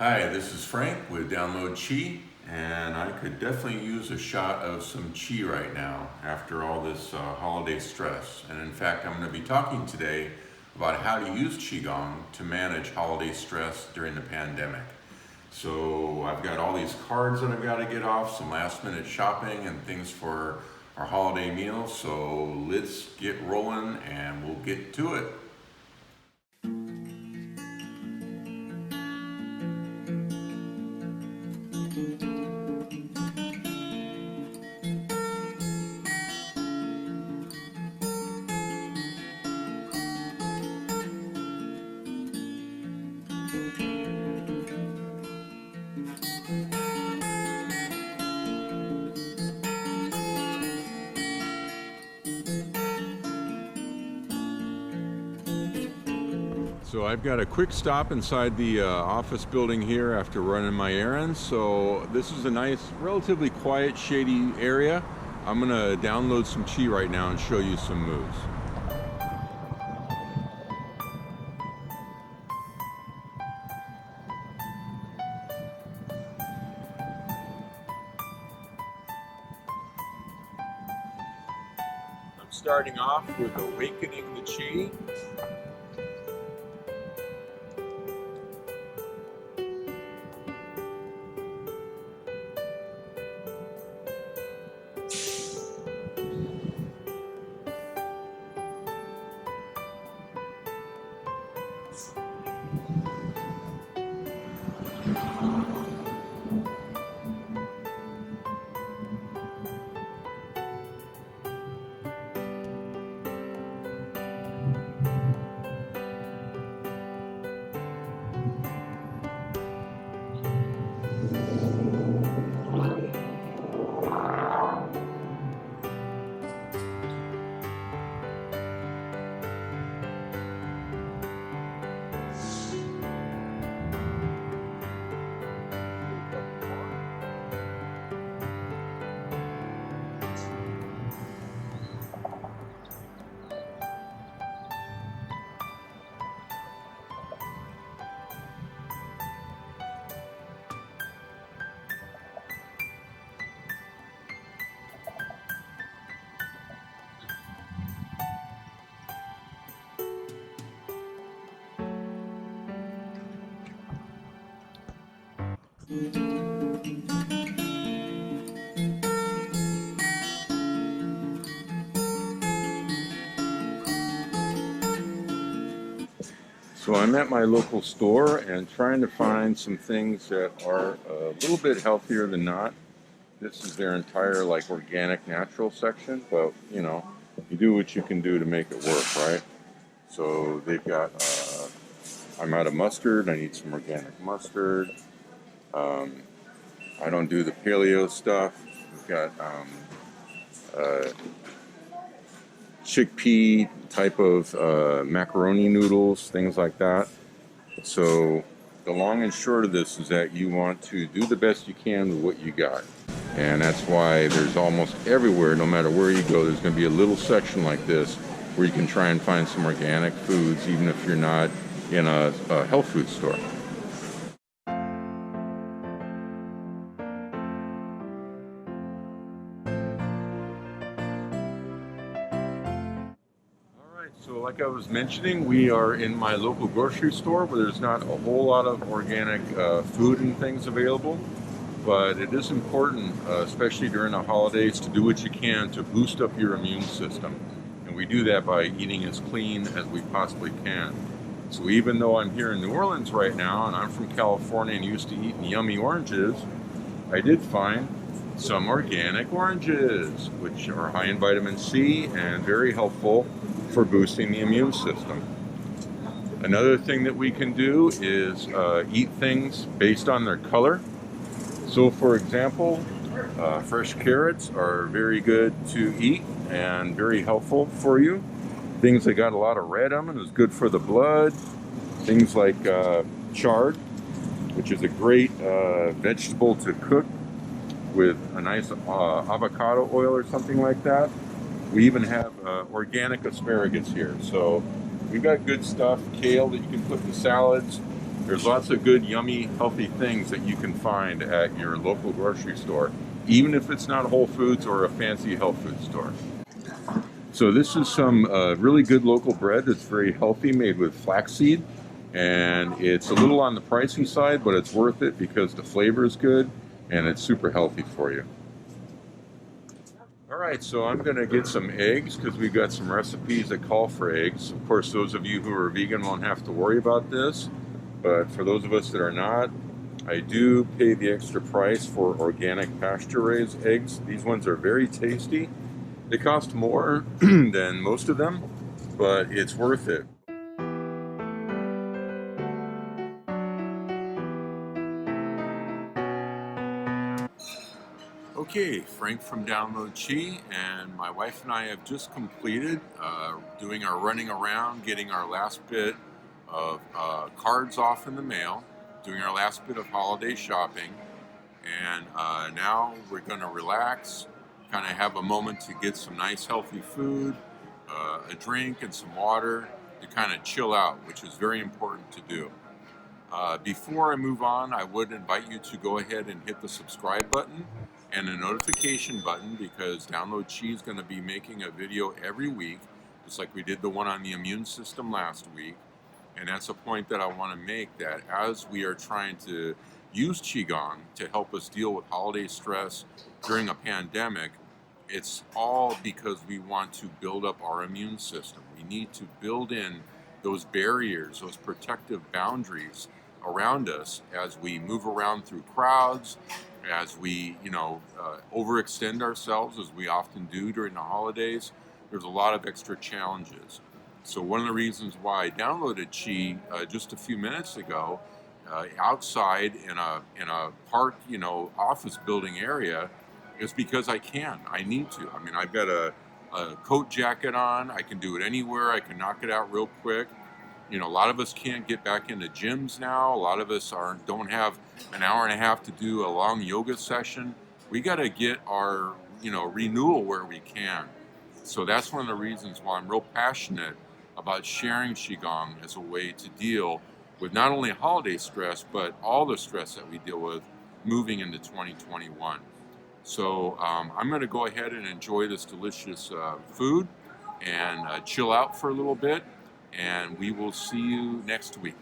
Hi, this is Frank with Download Qi, and I could definitely use a shot of some Qi right now after all this holiday stress. And in fact, I'm going to be talking today about how to use Qigong to manage holiday stress during the pandemic. So I've got all these cards that I've got to get off, some last minute shopping and things for our holiday meal. So let's get rolling and we'll get to it. So I've got a quick stop inside the office building here after running my errands. So this is a nice, relatively quiet, shady area. I'm gonna download some Qi right now and show you some moves. I'm starting off with awakening the Qi. So I'm at my local store and trying to find some things that are a little bit healthier than not. This is their entire organic natural section, but you do what you can do to make it work, right? So they've got, I'm out of mustard, I need some organic mustard. I don't do the paleo stuff. We've got chickpea type of macaroni noodles, things like that. So the long and short of this is that you want to do the best you can with what you got. And that's why there's almost everywhere, no matter where you go, there's going to be a little section like this where you can try and find some organic foods, even if you're not in a health food store. So like I was mentioning, we are in my local grocery store where there's not a whole lot of organic food and things available, but it is important, especially during the holidays, to do what you can to boost up your immune system. And we do that by eating as clean as we possibly can. So even though I'm here in New Orleans right now and I'm from California and used to eating yummy oranges, I did find some organic oranges, which are high in vitamin C and very helpful for boosting the immune system. Another thing that we can do is eat things based on their color. So for example, fresh carrots are very good to eat and very helpful for you. Things that got a lot of red on them is good for the blood. Things like chard, which is a great vegetable to cook with a nice avocado oil or something like that. We even have organic asparagus here. So we've got good stuff. Kale that you can put in salads. There's lots of good, yummy, healthy things that you can find at your local grocery store, even if it's not Whole Foods or a fancy health food store. So this is some really good local bread that's very healthy, made with flaxseed. And it's a little on the pricey side, but it's worth it because the flavor is good and it's super healthy for you. All right, so I'm gonna get some eggs because we've got some recipes that call for eggs. Of course, those of you who are vegan won't have to worry about this, but for those of us that are not, I do pay the extra price for organic pasture-raised eggs. These ones are very tasty. They cost more than most of them, but it's worth it. Okay, Frank from Download Qi, and my wife and I have just completed doing our running around, getting our last bit of cards off in the mail, doing our last bit of holiday shopping, and now we're going to relax, kind of have a moment to get some nice healthy food, a drink and some water to kind of chill out, which is very important to do. Before I move on, I would invite you to go ahead and hit the subscribe button and the notification button, because Download Qi is going to be making a video every week, just like we did the one on the immune system last week. And that's a point that I want to make, that as we are trying to use Qigong to help us deal with holiday stress during a pandemic, it's all because we want to build up our immune system. We need to build in those barriers, those protective boundaries around us as we move around through crowds, as we, overextend ourselves, as we often do during the holidays. There's a lot of extra challenges. So one of the reasons why I downloaded Qi just a few minutes ago, outside in a park, office building area, is because I can. I need to. I mean, I've got a coat jacket on. I can do it anywhere. I can knock it out real quick. A lot of us can't get back into gyms now. A lot of us don't have an hour and a half to do a long yoga session. We got to get our, renewal where we can. So that's one of the reasons why I'm real passionate about sharing Qigong as a way to deal with not only holiday stress, but all the stress that we deal with moving into 2021. So I'm going to go ahead and enjoy this delicious food and chill out for a little bit, and we will see you next week.